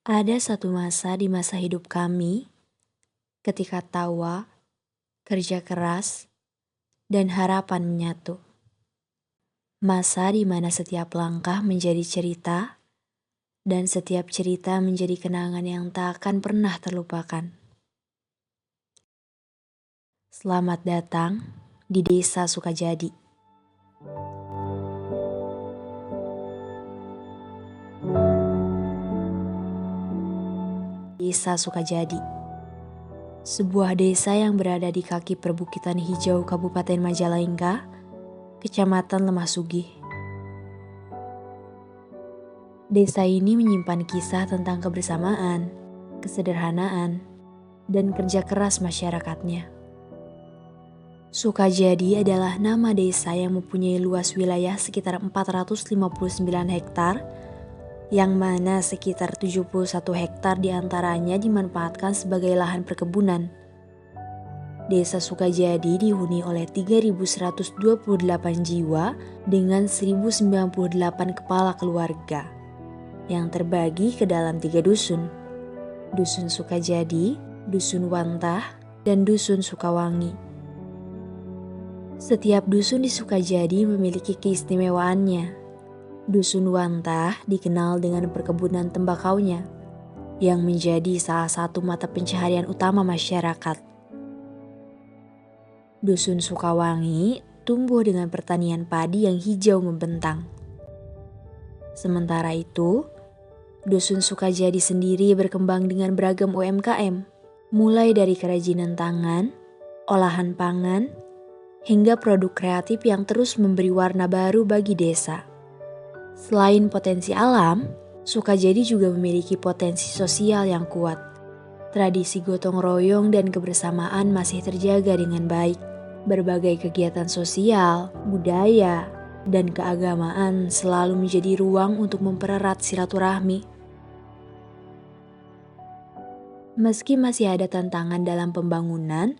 Ada satu masa di masa hidup kami, ketika tawa, kerja keras, dan harapan menyatu. Masa di mana setiap langkah menjadi cerita, dan setiap cerita menjadi kenangan yang tak akan pernah terlupakan. Selamat datang di Desa Sukajadi. Desa Sukajadi, sebuah desa yang berada di kaki perbukitan hijau Kabupaten Majalengka, Kecamatan Lemah Sugih. Desa ini menyimpan kisah tentang kebersamaan, kesederhanaan, dan kerja keras masyarakatnya. Sukajadi adalah nama desa yang mempunyai luas wilayah sekitar 459 hektar, yang mana sekitar 71 hektar diantaranya dimanfaatkan sebagai lahan perkebunan. Desa Sukajadi dihuni oleh 3.128 jiwa dengan 1.098 kepala keluarga, yang terbagi ke dalam 3 dusun. Dusun Sukajadi, Dusun Wantah, dan Dusun Sukawangi. Setiap dusun di Sukajadi memiliki keistimewaannya. Dusun Wantah dikenal dengan perkebunan tembakaunya, yang menjadi salah satu mata pencaharian utama masyarakat. Dusun Sukawangi tumbuh dengan pertanian padi yang hijau membentang. Sementara itu, Dusun Sukajadi sendiri berkembang dengan beragam UMKM, mulai dari kerajinan tangan, olahan pangan, hingga produk kreatif yang terus memberi warna baru bagi desa. Selain potensi alam, Sukajadi juga memiliki potensi sosial yang kuat. Tradisi gotong royong dan kebersamaan masih terjaga dengan baik. Berbagai kegiatan sosial, budaya, dan keagamaan selalu menjadi ruang untuk mempererat silaturahmi. Meski masih ada tantangan dalam pembangunan,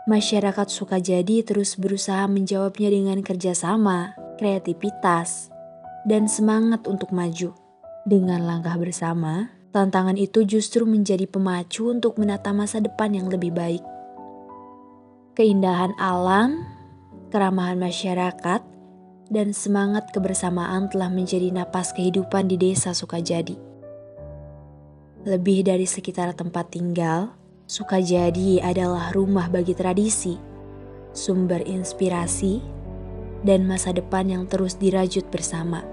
masyarakat Sukajadi terus berusaha menjawabnya dengan kerjasama, kreativitas, dan semangat untuk maju. Dengan langkah bersama, tantangan itu justru menjadi pemacu untuk menata masa depan yang lebih baik. Keindahan alam, keramahan masyarakat, dan semangat kebersamaan telah menjadi napas kehidupan di Desa Sukajadi. Lebih dari sekitar tempat tinggal, Sukajadi adalah rumah bagi tradisi, sumber inspirasi, dan masa depan yang terus dirajut bersama.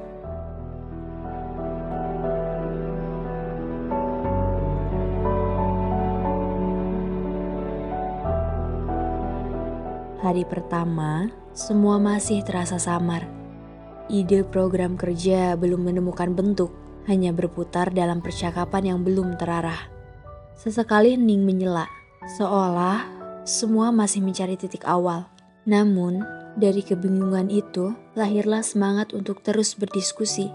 Hari pertama, semua masih terasa samar. Ide program kerja belum menemukan bentuk, hanya berputar dalam percakapan yang belum terarah. Sesekali hening menyela, seolah semua masih mencari titik awal. Namun, dari kebingungan itu, lahirlah semangat untuk terus berdiskusi.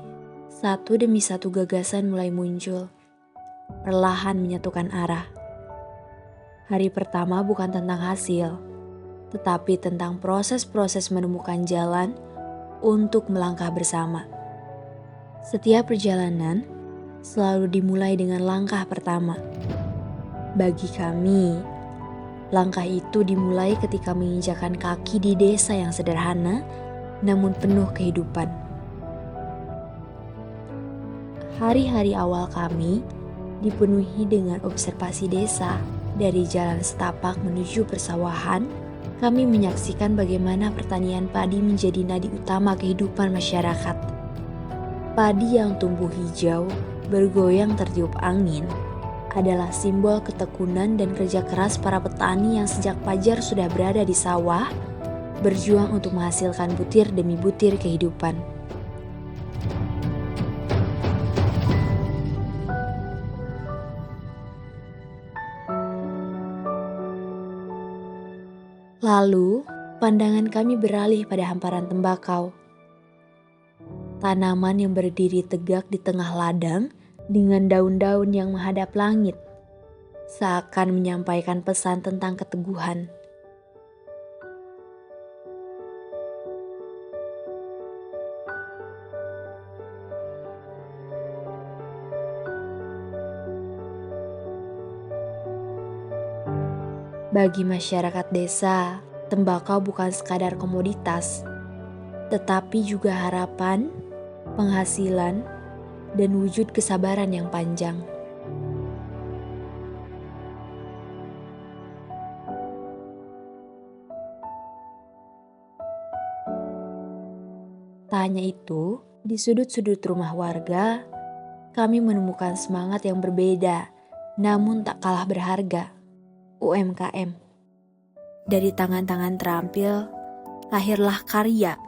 Satu demi satu gagasan mulai muncul, perlahan menyatukan arah. Hari pertama bukan tentang hasil, tetapi tentang proses-proses menemukan jalan untuk melangkah bersama. Setiap perjalanan selalu dimulai dengan langkah pertama. Bagi kami, langkah itu dimulai ketika menginjakan kaki di desa yang sederhana namun penuh kehidupan. Hari-hari awal kami dipenuhi dengan observasi desa. Dari jalan setapak menuju persawahan, kami menyaksikan bagaimana pertanian padi menjadi nadi utama kehidupan masyarakat. Padi yang tumbuh hijau, bergoyang tertiup angin, adalah simbol ketekunan dan kerja keras para petani yang sejak fajar sudah berada di sawah, berjuang untuk menghasilkan butir demi butir kehidupan. Lalu, pandangan kami beralih pada hamparan tembakau. Tanaman yang berdiri tegak di tengah ladang dengan daun-daun yang menghadap langit, seakan menyampaikan pesan tentang keteguhan. Bagi masyarakat desa, tembakau bukan sekadar komoditas, tetapi juga harapan, penghasilan, dan wujud kesabaran yang panjang. Tak hanya itu, di sudut-sudut rumah warga, kami menemukan semangat yang berbeda, namun tak kalah berharga. UMKM. Dari tangan-tangan terampil, lahirlah karya,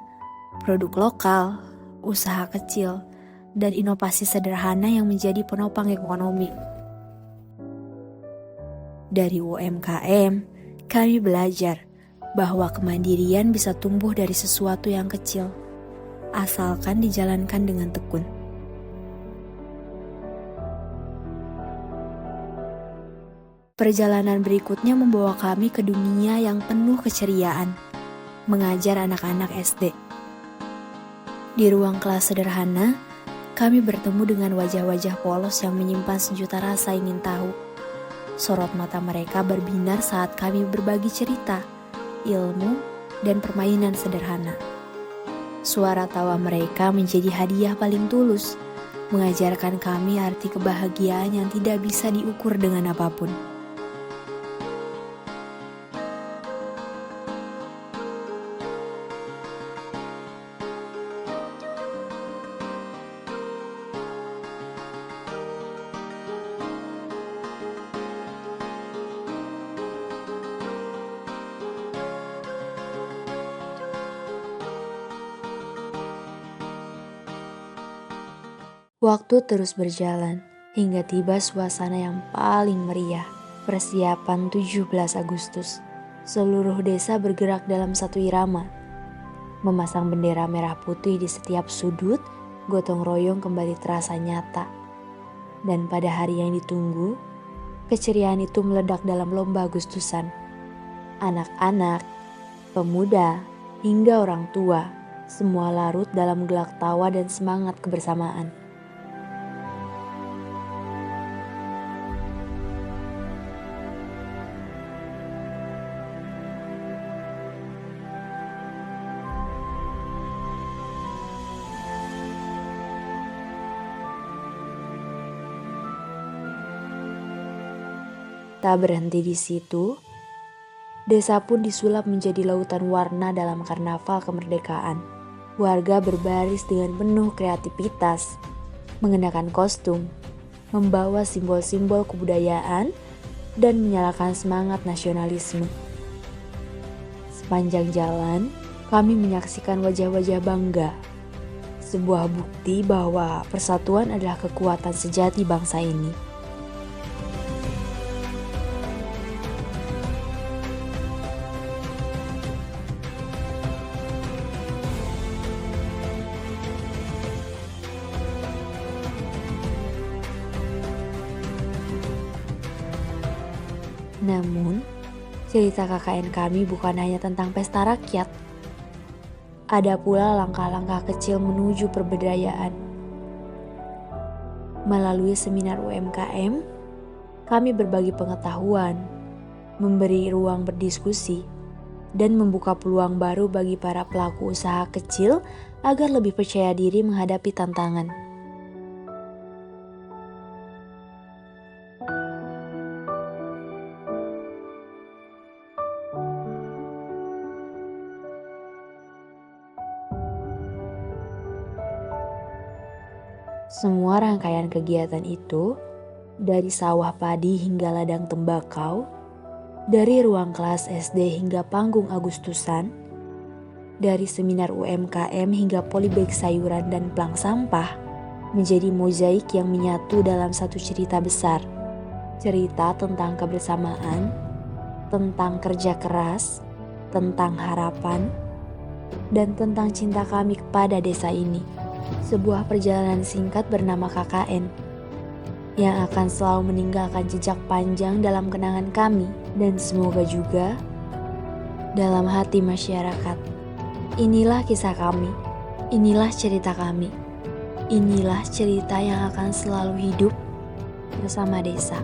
produk lokal, usaha kecil, dan inovasi sederhana yang menjadi penopang ekonomi. Dari UMKM, kami belajar bahwa kemandirian bisa tumbuh dari sesuatu yang kecil, asalkan dijalankan dengan tekun. Perjalanan berikutnya membawa kami ke dunia yang penuh keceriaan, mengajar anak-anak SD. Di ruang kelas sederhana, kami bertemu dengan wajah-wajah polos yang menyimpan sejuta rasa ingin tahu. Sorot mata mereka berbinar saat kami berbagi cerita, ilmu, dan permainan sederhana. Suara tawa mereka menjadi hadiah paling tulus, mengajarkan kami arti kebahagiaan yang tidak bisa diukur dengan apapun. Waktu terus berjalan hingga tiba suasana yang paling meriah. Persiapan 17 Agustus. Seluruh desa bergerak dalam satu irama. Memasang bendera merah putih di setiap sudut, gotong royong kembali terasa nyata. Dan pada hari yang ditunggu, keceriaan itu meledak dalam lomba Agustusan. Anak-anak, pemuda, hingga orang tua, semua larut dalam gelak tawa dan semangat kebersamaan. Tak berhenti di situ, desa pun disulap menjadi lautan warna dalam karnaval kemerdekaan. Warga berbaris dengan penuh kreativitas, mengenakan kostum, membawa simbol-simbol kebudayaan, dan menyalakan semangat nasionalisme. Sepanjang jalan, kami menyaksikan wajah-wajah bangga, sebuah bukti bahwa persatuan adalah kekuatan sejati bangsa ini. Namun, cerita KKN kami bukan hanya tentang pesta rakyat. Ada pula langkah-langkah kecil menuju perberdayaan. Melalui seminar UMKM, kami berbagi pengetahuan, memberi ruang berdiskusi, dan membuka peluang baru bagi para pelaku usaha kecil agar lebih percaya diri menghadapi tantangan. Semua rangkaian kegiatan itu, dari sawah padi hingga ladang tembakau, dari ruang kelas SD hingga panggung Agustusan, dari seminar UMKM hingga polybag sayuran dan plang sampah, menjadi mozaik yang menyatu dalam satu cerita besar. Cerita tentang kebersamaan, tentang kerja keras, tentang harapan, dan tentang cinta kami kepada desa ini. Sebuah perjalanan singkat bernama KKN yang akan selalu meninggalkan jejak panjang dalam kenangan kami dan semoga juga dalam hati masyarakat. Inilah kisah kami, inilah cerita kami, inilah cerita yang akan selalu hidup bersama desa.